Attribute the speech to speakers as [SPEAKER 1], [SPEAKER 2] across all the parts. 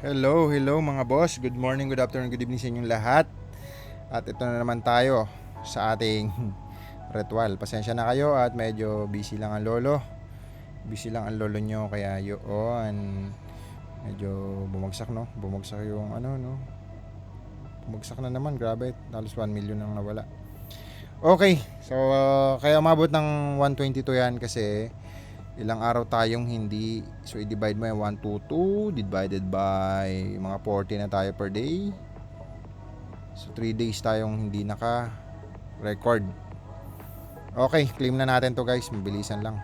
[SPEAKER 1] Hello mga boss. Good morning, good afternoon, good evening sa inyong lahat. At ito na naman tayo sa ating ritual. Pasensya na kayo at medyo busy lang ang lolo. Busy lang ang lolo nyo kaya yun. Medyo bumagsak no. Bumagsak yung ano no. Bumagsak na naman, grabe. Halos 1 million ang nawala. Okay, so kaya umabot ng 122 yan kasi ilang araw tayong hindi. So i-divide mo yung 122 divided by mga 40 na tayo per day. So 3 days tayong hindi naka-record. Okay, claim na natin to guys, mabilisan lang.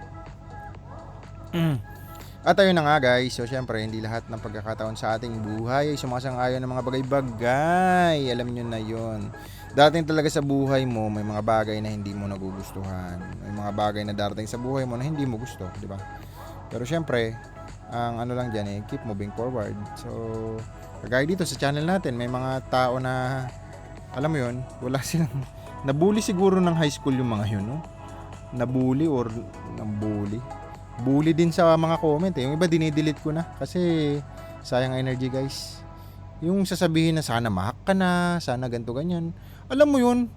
[SPEAKER 1] At ayun na nga guys, so syempre hindi lahat ng pagkakataon sa ating buhay ay sumasang-ayon ng mga bagay-bagay. Alam nyo na yon. Dating talaga sa buhay mo may mga bagay na hindi mo nagugustuhan. May mga bagay na darating sa buhay mo na hindi mo gusto, di ba? Pero syempre, ang ano lang dyan keep moving forward. So, kagaya dito sa channel natin, may mga tao na, alam mo yun, wala silang, nabully siguro ng high school yung mga yun, no? Nabully or nabully. Bully din sa mga comment eh. Yung iba dinidelete ko na kasi sayang energy guys. Yung sasabihin na sana mahak ka na, sana ganto ganyan. Alam mo yun,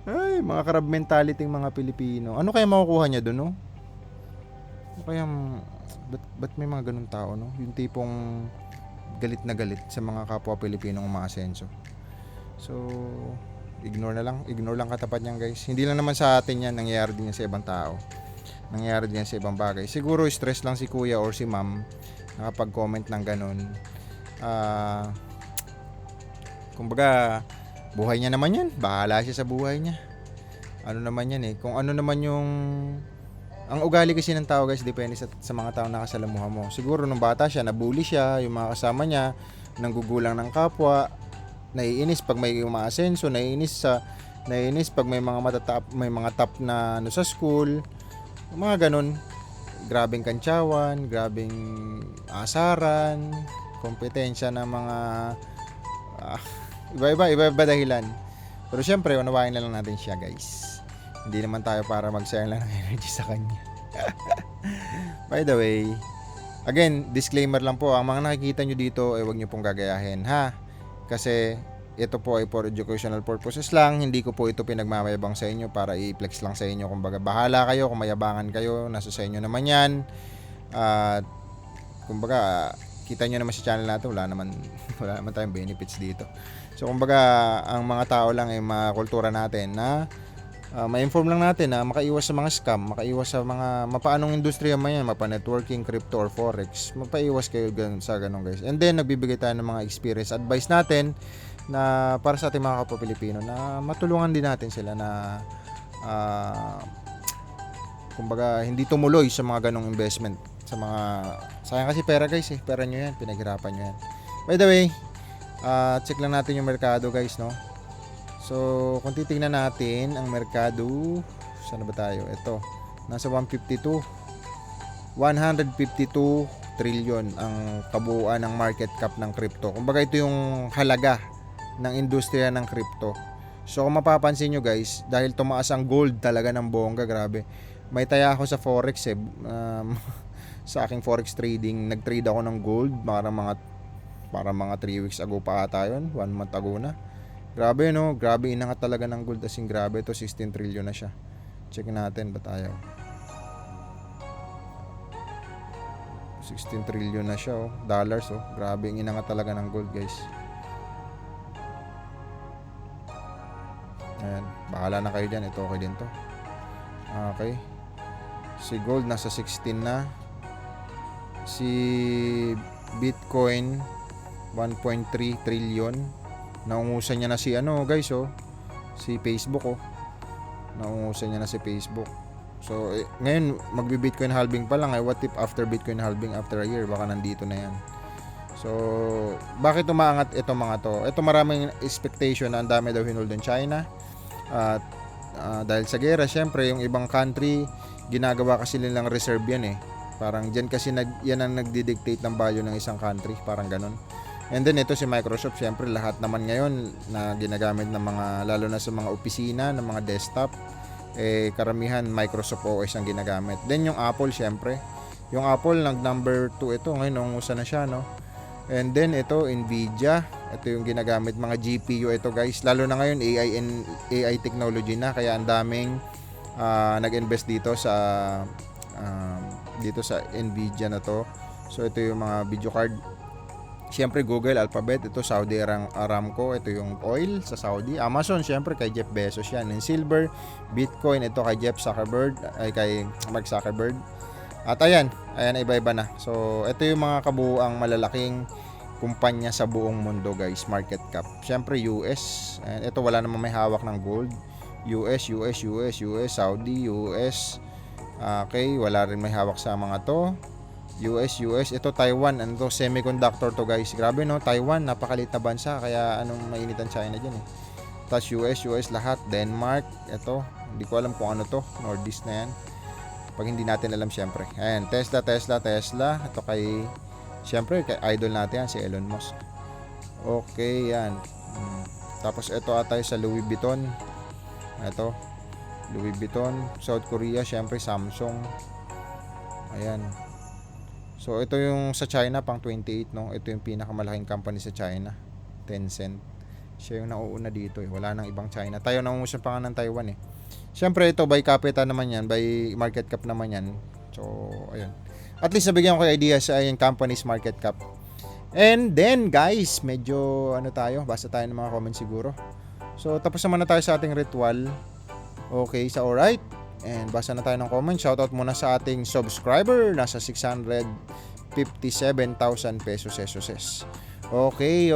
[SPEAKER 1] ay, mga crab mentality ng mga Pilipino. Ano kaya makukuha niya doon, no? Ano kaya, ba't may mga ganun tao, no? Yung tipong galit na galit sa mga kapwa Pilipinong umaasenso. So, ignore lang katapat niyan guys. Hindi lang naman sa atin yan, nangyayari din yan sa ibang tao. Nangyayari din yan sa ibang bagay. Siguro stress lang si kuya or si ma'am nakapag-comment ng ganun. Kumbaga, buhay niya naman yan. Bahala siya sa buhay niya. Ano naman yan kung ano naman yung ang ugali kasi ng tao guys, depende sa mga tao na kasalamuha mo. Siguro nung bata siya, nabully siya, yung mga kasama niya, nanggugulang ng kapwa, naiinis pag may umaasenso, naiinis pag may mga top na ano sa school, mga ganun. Grabeng kantsawan, grabeng asaran, kompetensya ng mga iba-iba dahilan. Pero syempre, unawain na lang natin siya guys. Hindi naman tayo para magsayang lang ng energy sa kanya. By the way, again, disclaimer lang po, ang mga nakikita nyo dito ay huwag nyo pong gagayahin ha. Kasi ito po ay for educational purposes lang. Hindi ko po ito pinagmamayabang sa inyo para i-flex lang sa inyo. Kumbaga bahala kayo, kung mayabangan kayo, nasa sa inyo naman yan. At kumbaga kita nyo naman sa channel natin, wala naman tayong benefits dito. So kumbaga ang mga tao lang ay makultura natin na ma-inform lang natin na makaiwas sa mga scam, makaiwas sa mga mapaanong industriya man yan, mapa-networking, crypto or forex, mapaiwas kayo sa ganun guys. And then nagbibigay tayo ng mga experience advice natin na para sa ating mga kapwa Pilipino na matulungan din natin sila na kumbaga hindi tumuloy sa mga ganong investment, sa mga sayang kasi pera guys pera nyo yan, pinaghirapan nyo yan. By the way, check lang natin yung merkado guys, no? So, kung titingnan natin ang merkado, saan ba tayo? Ito, nasa 152 trillion ang kabuuan ng market cap ng crypto. Kumbaga ito yung halaga ng industriya ng crypto. So, kung mapapansin nyo guys, dahil tumaas ang gold talaga ng bongga, grabe. May taya ako sa forex sa aking forex trading, nag-trade ako ng gold para mga 3 weeks ago pa ata yun, 1 month ago na. Grabe no, grabe inangat talaga ng gold, as in grabe to, 16 trillion na siya. Check natin ba tayo. 16 trillion na siya dollars Grabe inangat talaga ng gold guys. Ayan, bahala na kayo dyan, ito okay din to. Okay. Si gold nasa 16 na. Si Bitcoin 1.3 trillion. Naungusan niya na si guys si Facebook naungusan niya na si Facebook. So ngayon magbi-Bitcoin halving pa lang what if after Bitcoin halving after a year baka nandito na yan. So bakit umaangat ito mga to? Ito maraming expectation na ang dami daw hinold ng China at dahil sa gera syempre yung ibang country ginagawa kasi nilang reserve yan parang dyan kasi yan ang nagdi-dictate ng value ng isang country, parang ganun. And then ito si Microsoft, syempre lahat naman ngayon na ginagamit ng mga, lalo na sa mga opisina, ng mga desktop, karamihan Microsoft OS ang ginagamit. Then yung Apple syempre, Yung Apple nag number 2 ito, ngayon nangungusa na siya, no? And then ito Nvidia, ito yung ginagamit mga GPU ito guys, lalo na ngayon AI technology na, kaya ang daming nag-invest dito sa Nvidia na to. So ito yung mga video card. Siyempre Google, Alphabet, ito Saudi Aramco, ito yung oil sa Saudi. Amazon, siyempre kay Jeff Bezos yan. And silver, Bitcoin, ito kay kay Mark Zuckerberg. At ayan, iba-iba na. So ito yung mga kabuuang malalaking kumpanya sa buong mundo guys, market cap. Siyempre US, and ito wala namang may hawak ng gold. US, Saudi, US. Okay, wala rin may hawak sa mga to. US, ito Taiwan, ano to, semiconductor to guys. Grabe no, Taiwan, napakaliit na bansa, kaya anong mainitan China dyan eh. Tapos US lahat, Denmark, ito, hindi ko alam kung ano to, Nordisk na yan. Pag hindi natin alam syempre. Ayan, Tesla, ito kay, syempre, kay idol natin yan, si Elon Musk. Okay, yan. Tapos ito atay sa Louis Vuitton. Ito, Louis Vuitton, South Korea, syempre Samsung. Ayan. So ito yung sa China pang 28 no. Ito yung pinakamalaking company sa China, Tencent. Siya yung nauuna dito eh. Wala nang ibang China. Tayo nangungusan pa nga ng Taiwan eh. Siyempre ito by capital naman yan, by market cap naman yan. So ayun. At least nabigyan ko idea sa yung company's market cap. And then guys, medyo tayo, basta tayo ng mga comments siguro. So tapos naman na tayo sa ating ritual. Okay, so alright. And basa na tayo ng comment. Shoutout muna sa ating subscriber. Nasa 657,000 pesos. Okay.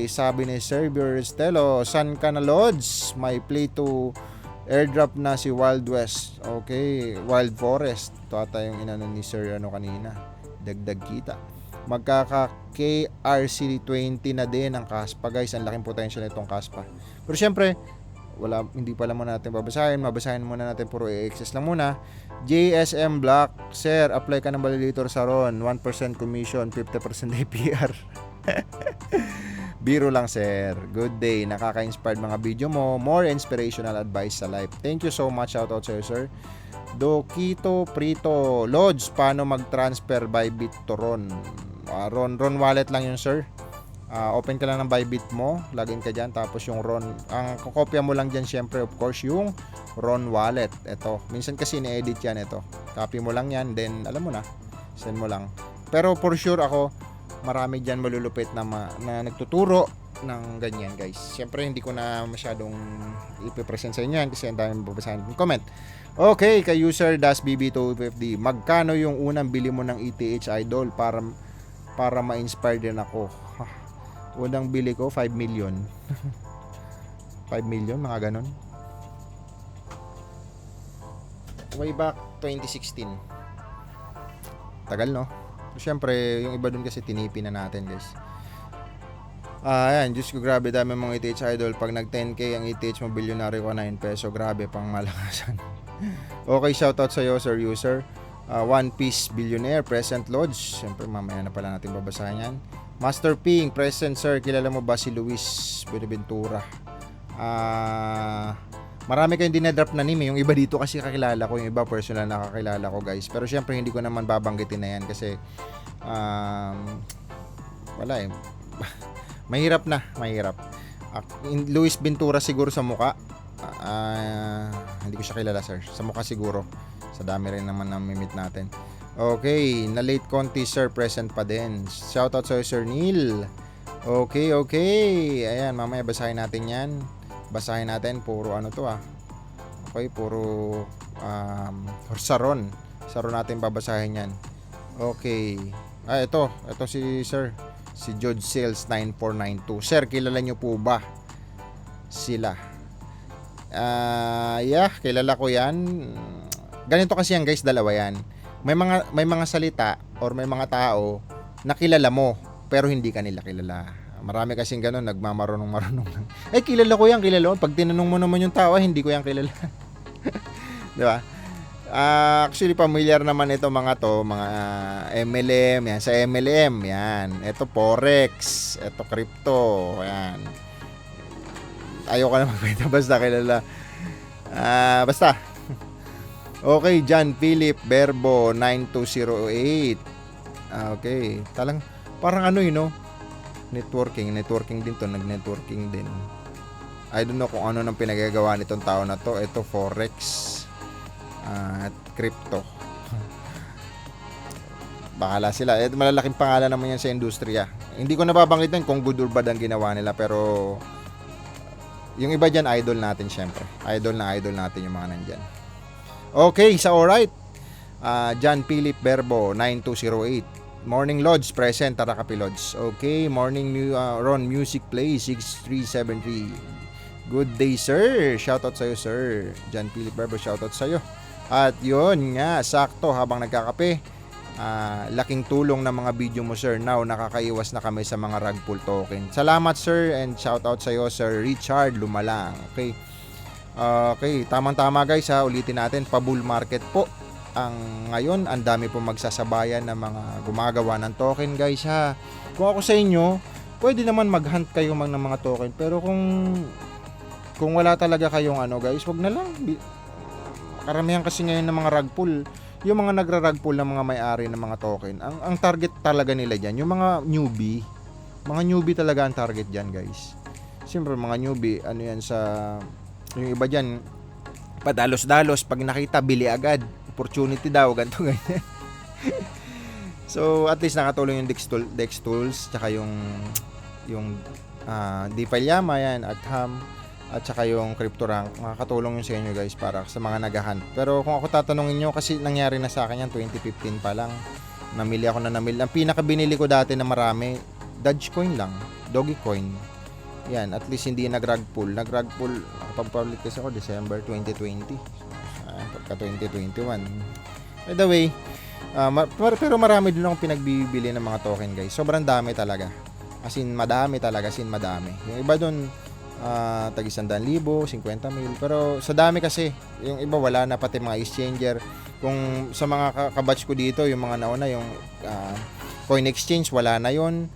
[SPEAKER 1] Sabi ni Serbier Estelo, san ka na Lods? May play to airdrop na si Wild West. Okay, Wild Forest. Ito ata yung inano ni Sir kanina. Dagdag kita. Magkaka KRC20 na din ang Kaspa guys. Ang laking potential nitong Kaspa. Pero syempre, hindi pala muna natin mabasahin muna natin, puro i-access lang muna. JSM Black, sir, apply ka ng validator sa RON, 1% commission, 50% APR. Biro lang sir, good day, nakaka-inspired mga video mo, more inspirational advice sa life. Thank you so much, shoutout sir. Dokito Prito, Lods, paano mag-transfer Bybit to RON? RON wallet lang yun sir. Open ka lang ng Bybit mo, login ka dyan, tapos yung RON, ang kokopya mo lang dyan syempre of course yung RON wallet. Ito, minsan kasi ni-edit yan ito, copy mo lang yan, then alam mo na, send mo lang. Pero for sure ako, marami dyan malulupit na nagtuturo ng ganyan guys. Syempre hindi ko na masyadong ipipresent sa inyo yan kasi ang daming babasahin ng comment. Okay, kay user DasBB250, magkano yung unang bili mo ng ETH idol para ma-inspire din ako? Unang bili ko 5 million. 5 million mga ganon. Way back 2016. Tagal no. Siyempre yung iba dun kasi tinipi na natin guys. Ayan, Diyos ko, grabe dami mga ETH idol. Pag nag 10k ang ETH mo, bilyonary ko 9 peso. Grabe pang malakasan. Okay, shoutout sa iyo sir user. One Piece Billionaire, present Lodge. Siyempre mamaya na pala natin babasahin yan. Master Ping, present sir. Kilala mo ba si Luis Buenaventura? Marami kayong dinedrop na name. Yung iba dito kasi kakilala ko, yung iba personal na kakilala ko guys. Pero syempre hindi ko naman babanggitin na yan kasi wala eh. Mahirap. Luis Ventura siguro sa muka. Hindi ko siya kilala sir. Sa muka siguro. Sa dami rin naman na mimit natin. Okay, na late Conti sir, present pa din. Shoutout sa Sir Neil. Okay. Ayan, mamaya basahin natin yan. Basahin natin, puro ano to Okay, puro Saron natin babasahin yan. Okay. Ito si sir. Si George Sales 9492. Sir, kilala nyo po ba sila? Kilala ko yan. Ganito kasi yan guys, dalawa yan. May mga salita or may mga tao na kilala mo pero hindi ka nila kilala. Marami kasing ganun, nagmamaronong lang. Kilala ko yan. Pag tinanong mo naman yung tao, hindi ko yan kilala. 'Di ba? Actually familiar naman ito mga MLM, yan sa MLM, yan. Ito Forex, ito crypto, yan. Ayoko na magkwento, basta kilala. Basta Okay, John Philip Berbo 9208. Okay, parang ano yun, no? Networking din to, nag-networking din. I don't know kung ano nang pinagagawa nitong tao na to. Ito forex at crypto. Bahala sila. Malalaking pangalan naman yan sa industriya. Hindi ko nababanggit din kung good or bad ang ginawa nila, pero yung iba dyan, idol natin syempre. Idol natin yung mga nandyan. Okay, sa alright. John Philip Berbo 9208. Morning Lodge present, Tara Kapi Lodge. Okay, morning Ron Music Play 6373. Good day, sir. Shoutout sa'yo, sir. John Philip Berbo, shoutout sa'yo. At yun nga, sakto habang nagkakape. Laking tulong ng mga video mo, sir. Now, nakakaiwas na kami sa mga rug pull token. Salamat, sir, and shoutout sa'yo, Sir Richard Lumalang. Okay. Okay, tamang-tama guys ha. Ulitin natin, pa-bull market po. Ngayon, ang dami po magsasabayan ng mga gumagawa ng token guys ha. Kung ako sa inyo, pwede naman mag-hunt kayo ng mga token. Pero kung wala talaga kayong guys, wag na lang. Karamihan kasi ngayon ng mga rug pull, yung mga nagra-rug pull ng mga may-ari ng mga token, ang target talaga nila dyan, yung mga newbie. Mga newbie talaga ang target dyan guys. Siyempre mga newbie, yan yung iba dyan, padalos-dalos, pag nakita, bili agad. Opportunity daw, ganito ganyan. So, at least nakatulong yung Dex Tools, tsaka yung DeFi Llama yan, at Ham, at saka yung CryptoRank. Makakatulong yun sa inyo guys para sa mga nag-hunt. Pero kung ako tatanungin nyo, kasi nangyari na sa akin yan 2015 pa lang. Namili ako na namili. Ang pinakabinili ko dati na marami, Dogecoin lang, Dogecoin. Yan, at least hindi nag-rug pull. Nag-rug pull, nakapag-public kasi ako December 2020. Pagka 2021. By the way, pero marami din akong pinagbibili ng mga token guys. Sobrang dami talaga. As in, madami talaga. As in, madami. Yung iba doon, tag 100,000, 50,000. Pero sa dami kasi, yung iba wala na, pati mga exchanger. Kung sa mga kabatch ko dito, yung mga nauna, yung Coin Exchange, wala na yon.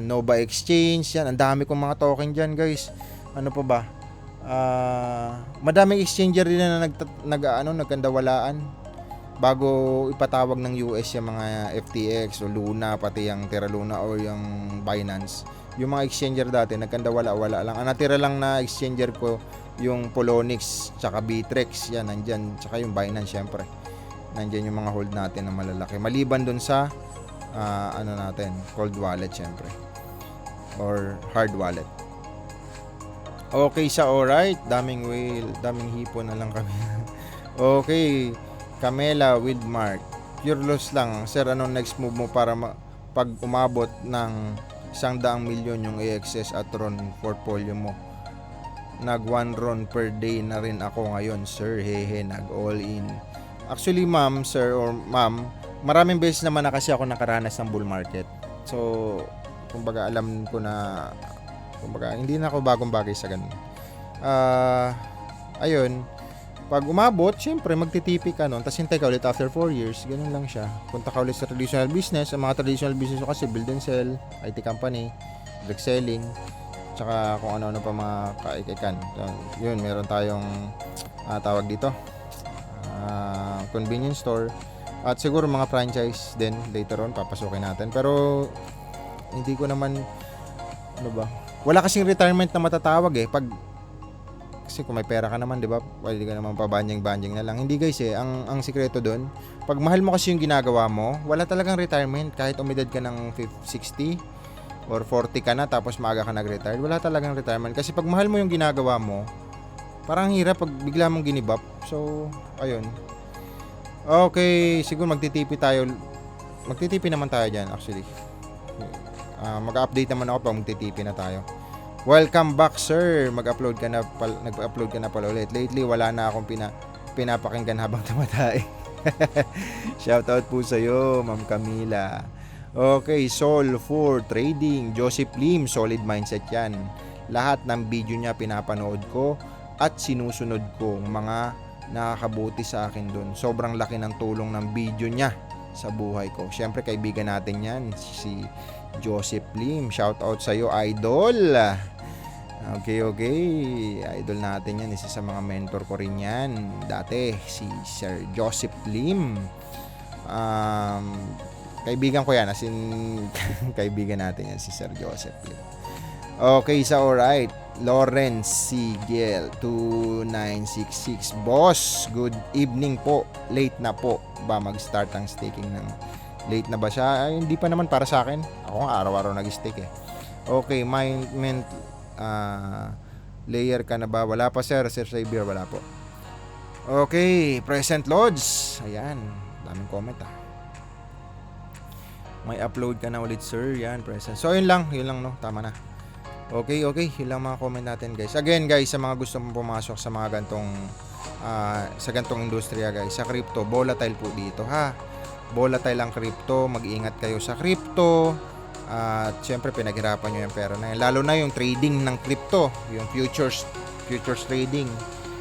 [SPEAKER 1] Nova Exchange, yan. Ang dami kong mga token dyan guys. Ano pa ba? Madaming exchanger din na nagkandawalaan bago ipatawag ng US yung mga FTX o Luna, pati yung Terra Luna o yung Binance. Yung mga exchanger dati nagkandawala-wala lang. Ang natira lang na exchanger ko yung Polonix tsaka Bittrex, yan nandyan, tsaka yung Binance syempre. Nandyan yung mga hold natin na malalaki. Maliban dun sa natin, cold wallet syempre or hard wallet. Okay sa alright, daming whale, daming hipon na lang kami. Okay, Camela with Mark. Pure loss lang. Sir, anong next move mo para pag umabot ng 100 milyon yung AXS at RON portfolio mo? Nag 1 RON per day na rin ako ngayon, sir. Hehe, nag all in. Actually, ma'am, sir, or ma'am, maraming beses naman na kasi ako nakaranas ng bull market. So, kumbaga alam ko na, kumbaga hindi na ako bagong bagay sa ganun. Ayun, pag umabot, syempre magtitipi ka nun, tapos hintay ka ulit after 4 years, ganun lang siya. Punta ka ulit sa traditional business. Ang mga traditional business ko kasi build and sell, IT company, direct selling, tsaka kung ano-ano pa mga kaikikan. Yun, meron tayong tawag dito, convenience store, at siguro mga franchise din later on papasukin natin. Pero hindi ko naman, ano ba, wala kasing retirement na matatawag kasi kung may pera ka naman, di ba, pwede ka naman pabanjing-banjing na lang. Hindi guys ang sikreto doon, pag mahal mo kasi yung ginagawa mo, wala talagang retirement. Kahit umidad ka ng 60 or 40 ka na tapos maaga ka nag-retire, wala talagang retirement. Kasi pag mahal mo yung ginagawa mo, parang hirap pag bigla mong ginibap. So, ayun. Okay, siguro magtitipi naman tayo dyan actually. Mag-update naman ako pag magtitipi na tayo. Welcome back, sir. Nag-upload ka na pala ulit. Lately, wala na akong pinapakinggan habang tumatay. Shoutout po sa'yo, Ma'am Camila. Okay, Sol for Trading, Joseph Lim, solid mindset yan. Lahat ng video niya pinapanood ko at sinusunod ko. Mga nakakabuti sa akin dun. Sobrang laki ng tulong ng video niya sa buhay ko. Siyempre, kaibigan natin yan, si Joseph Lim. Shout out sa iyo, idol. Okay. Idol natin yan. Isa sa mga mentor ko rin yan. Dati, si Sir Joseph Lim. Kaibigan ko yan. As in, kaibigan natin yan, si Sir Joseph Lim. Okay, so alright. Lawrence Sigel 2966. Boss, good evening po. Late na po ba mag-start ang staking ng... Late na ba siya? Ay, hindi pa naman para sa akin. Ako nga araw-araw nag-stake eh. Okay, layer ka na ba? Wala pa sir. Sir Xavier, wala po. Okay, present loads. Ayan, daming comment ah. May upload ka na ulit sir. Yan, present. So yun lang no, tama na. Okay, yun lang mga comment natin guys. Again guys, sa mga gusto mong pumasok sa mga gantong sa gantong industriya guys, sa crypto, volatile po dito ha. Volatile ang crypto, mag-iingat kayo sa crypto. At syempre pinaghirapan nyo yung pera na yun. Lalo na yung trading ng crypto, yung futures trading.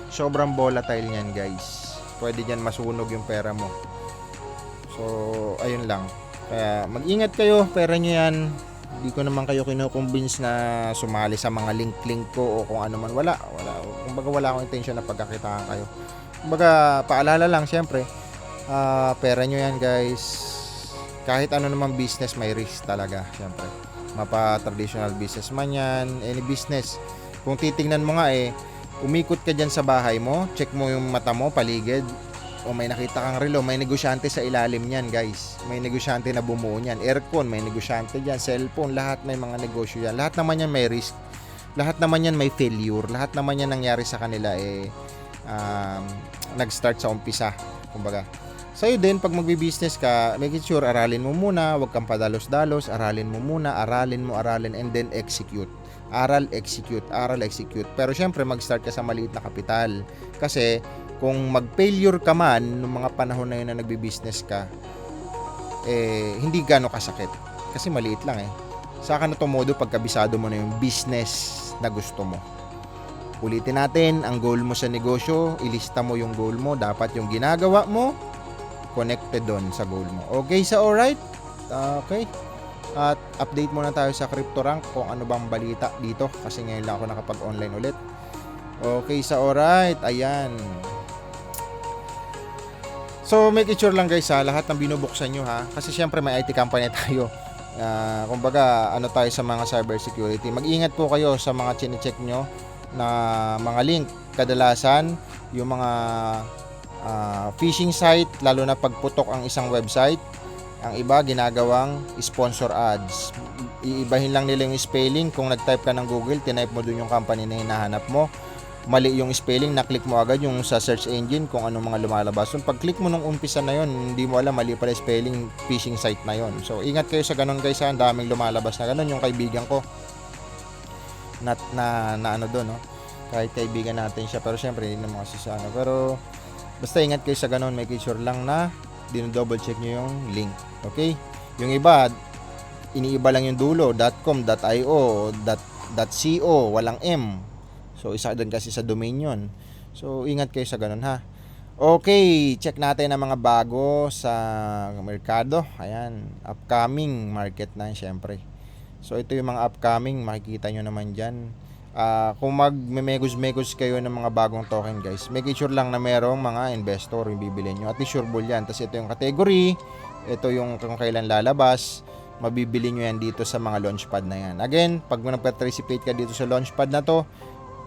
[SPEAKER 1] Sobrang volatile yan guys. Pwede dyan masunog yung pera mo. So, ayun lang. Kaya mag-ingat kayo, pera nyo yan. Hindi ko naman kayo kinukumbins na sumali sa mga link ko o kung ano man. Wala. Kumbaga wala akong intention na pagkakitaan kayo. Kumbaga paalala lang syempre, pera nyo yan guys. Kahit ano naman business, may risk talaga syempre. Mapa-traditional business man yan, any business. Kung titingnan mo nga umikot ka dyan sa bahay mo, check mo yung mata mo, paligid. O may nakita kang relo, may negosyante sa ilalim niyan guys. May negosyante na bumuo niyan. Aircon, may negosyante dyan. Cellphone, lahat may mga negosyo yan. Lahat naman yan may risk. Lahat naman yan may failure. Lahat naman yan nangyari sa kanila nag-start sa umpisa. Kumbaga, sa'yo din, pag magbi-business ka, make it sure, aralin mo muna. Huwag kang padalos-dalos. Aralin mo muna. Aralin, and then execute. Aral, execute. Pero syempre, mag-start ka sa maliit na kapital. Kasi, kung mag-failure ka man nung mga panahon na yun na nagbi-business ka, hindi gano'ng kasakit. Kasi maliit lang Saka na tumodo pag kabisado mo na yung business na gusto mo. Ulitin natin, ang goal mo sa negosyo, ilista mo yung goal mo. Dapat yung ginagawa mo, connected doon sa goal mo. Okay, so alright? Okay. At update muna tayo sa CryptoRank kung ano bang balita dito. Kasi ngayon lang ako nakapag-online ulit. Okay, so alright. Ayan. So make it sure lang guys lahat ng binubuksan nyo kasi syempre may IT company tayo. Kumbaga ano tayo sa mga cyber security. Mag-ingat po kayo sa mga chine-check nyo na mga link. Kadalasan yung mga phishing site, lalo na pagputok ang isang website, ang iba ginagawang sponsor ads. Iibahin lang nila yung spelling. Kung nag-type ka ng Google, tinype mo dun yung company na hinahanap mo, mali yung spelling, na-click mo agad yung sa search engine kung anong mga lumalabas. So, pag-click mo nung umpisa na yon, hindi mo alam, mali pala spelling, phishing site na yon. So, ingat kayo sa ganun guys ang daming lumalabas na ganun. Yung kaibigan ko, na ano doon, no? Kahit kaibigan natin siya, pero syempre, hindi naman kasi siya, Pero, basta ingat kayo sa ganun, make sure lang na dino-double check nyo yung link. Okay? Yung iba, iniiba lang yung dulo, .com, .io, .co, walang M. So, isa doon kasi sa domain yun. So, ingat kayo sa ganun Okay, check natin ang mga bago sa merkado. Ayan, upcoming market na syempre. So, ito yung mga upcoming, makikita nyo naman dyan. Kung mag-megos kayo ng mga bagong token guys, make sure lang na merong mga investor yung bibili nyo. At least sureball yan. Tapos ito yung category, ito yung kung kailan lalabas, mabibili nyo yan dito sa mga launchpad na yan. Again, pag nag-participate ka dito sa launchpad na to,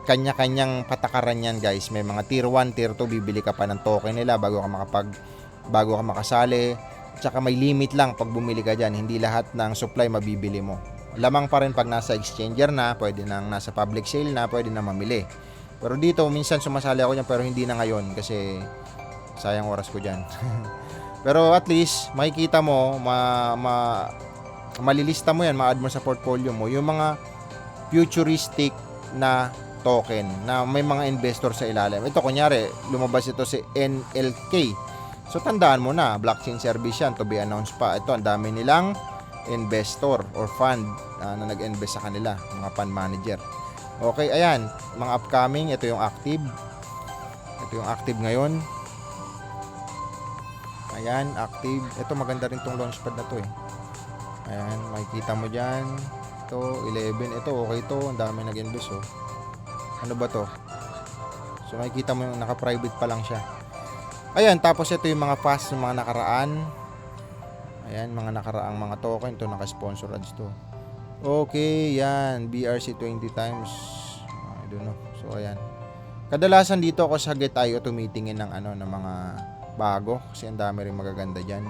[SPEAKER 1] kanya-kanyang patakaran yan guys. May mga tier 1, tier 2, bibili ka pa ng token nila bago ka makasali. Tsaka may limit lang pag bumili ka dyan. Hindi lahat ng supply mabibili mo. Lamang pa rin pag nasa exchanger na, pwede nang nasa public sale na, pwede na mamili. Pero dito, minsan sumasali ako dyan pero hindi na ngayon kasi sayang oras ko dyan. Pero at least, makikita mo, malilista mo yan, ma-add mo sa portfolio mo, yung mga futuristic na token na may mga investor sa ilalim. Ito kunyari, lumabas ito si NLK. So tandaan mo na, blockchain service yan, to be announced pa. Ito, ang dami nilang investor or fund na nag-invest sa kanila, mga fund manager. Okay, ayan, mga upcoming, ito yung active. Ito yung active ngayon. Ayan, active. Ito maganda rin tong launchpad na to Ayan, makikita mo dyan. Ito, 11. Ito, okay to. Ang dami nag-invest Ano ba to? So makikita mo yung naka-private pa lang siya. Ayan, tapos ito yung mga fast ng mga nakaraan. Ayan, mga nakaraang mga token. Ito naka-sponsor ads to. Okay, yan. BRC 20 times. I don't know. So ayan. Kadalasan dito ako sa GetIO tumitingin ng ano, ng mga bago. Kasi ang dami rin magaganda dyan.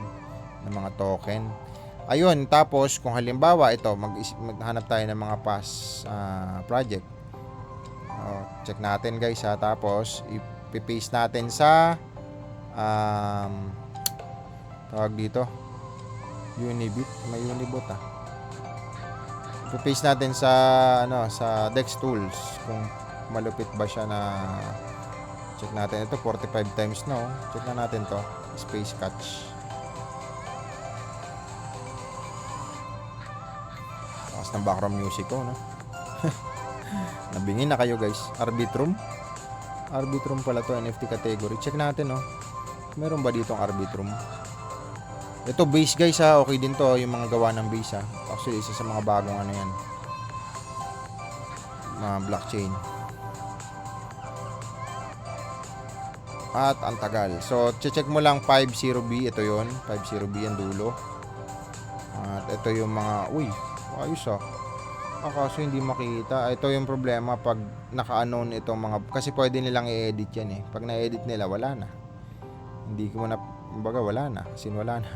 [SPEAKER 1] Ng mga token. Ayun, tapos kung halimbawa ito, maghanap tayo ng mga past project. Check natin guys ha. Tapos, ipipaste natin sa tawag dito Unibit. May Unibot ipipaste natin sa ano, sa Dex Tools kung malupit ba siya na check natin. Ito 45 times no. Check na natin to. Space catch. Takas ng background music ko no. Nabingin na kayo guys. Arbitrum pala to, NFT category. Check natin no. Meron ba ditong Arbitrum? Ito base guys ha. Okay din to yung mga gawa ng base ha. Actually isa sa mga bagong ano yan. Mga blockchain. At ang tagal. So check mo lang 50B. Ito yon 50B ang dulo. At ito yung mga ayos kaso hindi makita. Ito yung problema pag naka-unknown itong mga, kasi pwede nilang i-edit yan Pag na-edit nila, wala na. Hindi ko na, kumbaga wala na. Wala na.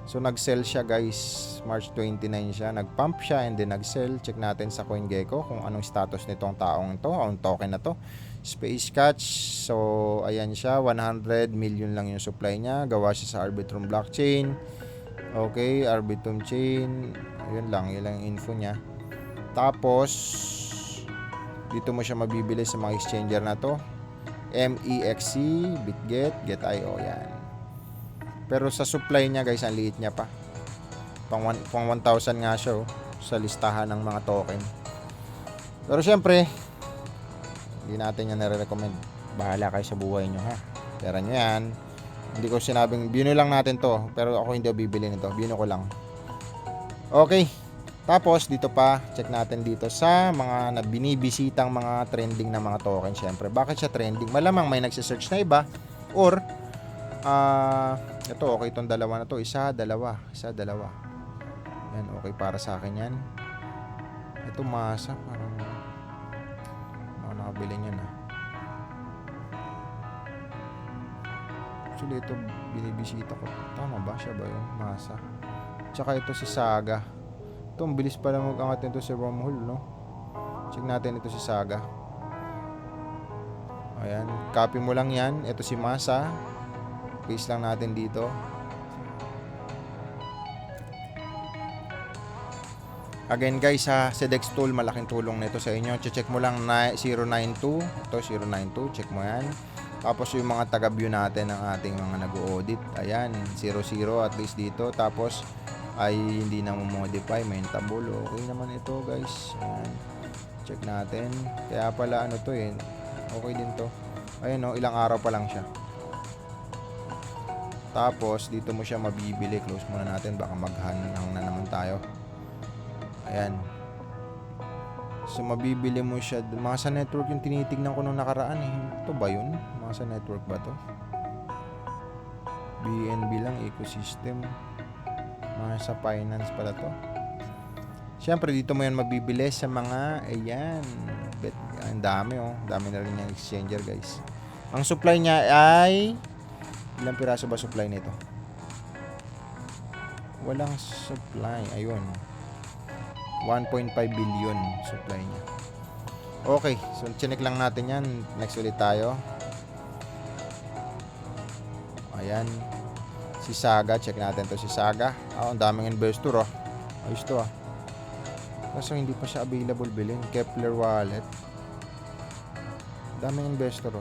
[SPEAKER 1] So nag-sell siya guys. March 29 siya. Nag-pump siya and then nag-sell. Check natin sa CoinGecko kung anong status nitong taong to. Ang token na to. Space Catch. So ayan siya. 100 million lang yung supply niya. Gawa siya sa Arbitrum blockchain. Okay. Arbitrum chain. Yun lang yung info niya. Tapos dito mo siya mabibili sa mga exchanger na to. MEXC, BitGet, GetIO yan. Pero sa supply niya guys, ang liit niya pa. Pang 1,000 nga siya sa listahan ng mga token. Pero syempre, hindi natin yan nare-recommend. Bahala kayo sa buhay nyo ha. Pera nyo yan. Hindi ko sinabing, bino lang natin to. Pero ako hindi bibili nito. Bino ko lang. Okay. Tapos dito pa, check natin dito sa mga binibisitang mga trending na mga token. Syempre, bakit siya trending? Malamang may nagsisearch na iba. Or, ito, okay itong dalawa na to. Isa, dalawa. Yan, okay para sa akin yan. Ito, masa. Parang, nakabili niya na. Actually, ito, binibisita ko. Tama ba? Siya ba yun? Masa. Tsaka ito si Saga. Ito, ang bilis pala mag-angat nito si Wormhole, no? Check natin ito si Saga. Ayan. Copy mo lang yan. Ito si Masa. Paste lang natin dito. Again guys sa Dex Tool, malaking tulong nito sa inyo. Check mo lang 092. Ito 092. Check mo yan. Tapos yung mga taga-view natin ng ating mga nag-audit. Ayan. 00 at least dito. Tapos ay hindi na mo-modify, maintainable. Okay naman ito guys. Ayan. Check natin. Kaya pala ano to okay din to. Ayun ilang araw pa lang siya. Tapos dito mo siya mabibili. Close muna natin, baka maghanang na naman tayo. Ayan. So mabibili mo siya. Masa Network yung tinitignan ko nung nakaraan Ito ba yun? Masa Network ba to? BNB lang, ecosystem. Masa Finance pala to. Siyempre dito mo yan mabibili sa mga ang dami dami na rin yung exchanger guys. Ang supply niya ay ilang piraso ba supply nito? Walang supply. Ayun. 1.5 billion supply niya. Okay, so chinek lang natin yan. Next ulit tayo. Ayan. Si Saga, check natin to si Saga. Ang daming investor Ayos to Kaso hindi pa siya available bilhin. Kepler Wallet. Daming investor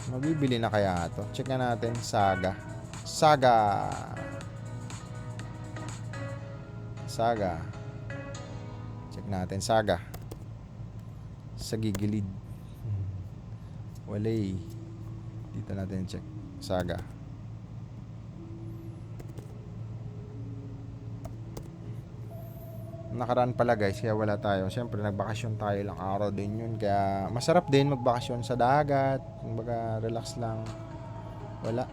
[SPEAKER 1] Mabibili na kaya to? Check na natin Saga. Check natin Saga. Sa gigilid. Walay. Dito natin check. Saga. nakaraan pala guys, kaya wala tayo. Siyempre nagbakasyon tayo, lang araw din yun. Kaya masarap din magbakasyon sa dagat. Kumbaga relax lang. Wala.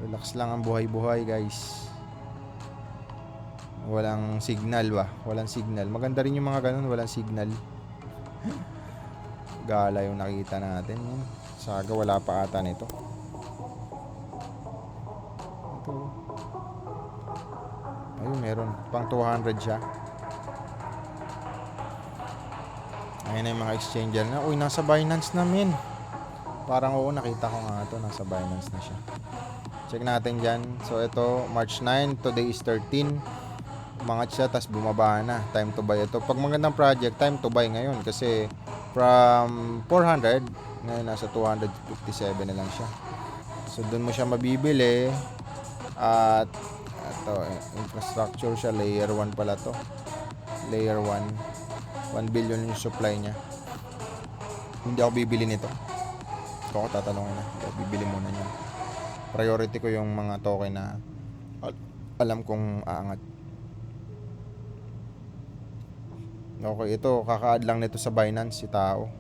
[SPEAKER 1] Relax lang ang buhay-buhay guys. Walang signal ba? Walang signal. Maganda rin yung mga ganun, walang signal. Gala yung nakita natin. Saga wala pa ata nito. Ito. Ayun, meron. Pang 200 siya. Ayun na yung mga exchanger na. Uy, nasa Binance na min. Parang oo, nakita ko nga ito. Nasa Binance na siya. Check natin dyan. So, ito, March 9. Today is 13. Umangat siya, tas bumaba na. Time to buy ito. Pag magandang project, time to buy ngayon. Kasi, from 400, ngayon nasa 257 na lang siya. So, dun mo siya mabibili. At, ito, infrastructure siya. Layer 1 pala to. Layer 1. 1 billion yung supply niya. Hindi ako bibili nito. Ito ako tatanungin na. Hindi ako bibili muna niya. Priority ko yung mga token na alam kong aangat. Okay, ito. Kaka-add lang nito sa Binance si Tao.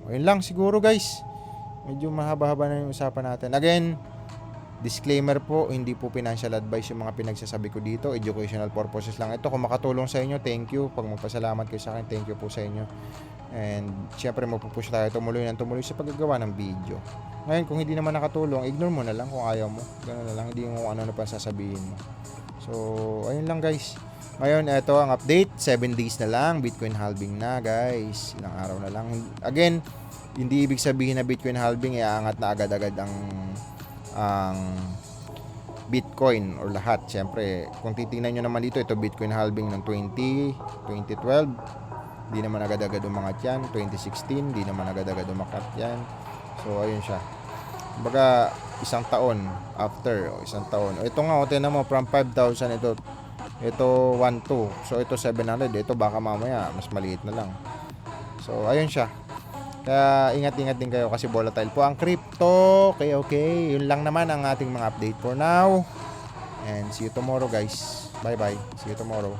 [SPEAKER 1] Ayun lang siguro guys. Medyo mahaba-haba na yung usapan natin. Again, disclaimer po, hindi po financial advice yung mga pinagsasabi ko dito. Educational purposes lang ito. Kung makatulong sa inyo, thank you. Pag magpasalamat kayo sa akin, thank you po sa inyo. And syempre mapupush tayo tumuloy sa paggagawa ng video. Ngayon, kung hindi naman nakatulong, ignore mo na lang kung ayaw mo. Ganoon na lang, hindi mo ano pa sasabihin mo. So, ayun lang guys. Ngayon, ito ang update. 7 days na lang. Bitcoin halving na guys. Ilang araw na lang. Again, hindi ibig sabihin na Bitcoin halving, iaangat na agad-agad ang Bitcoin or lahat. Siyempre, kung titingnan nyo naman dito, ito Bitcoin halving ng 2012. Di naman agad-agad umangat yan. 2016, di naman agad-agad umakat yan. So, ayun siya. Kumbaga, isang taon after, isang taon. Ito nga, tingnan mo, from 5,000 ito 1.2. So, ito 700. Ito baka mamaya, mas maliit na lang. So, ayun siya. Kaya, ingat-ingat din kayo kasi volatile po ang crypto. Okay. Yun lang naman ang ating mga update for now. And see you tomorrow, guys. Bye-bye. See you tomorrow.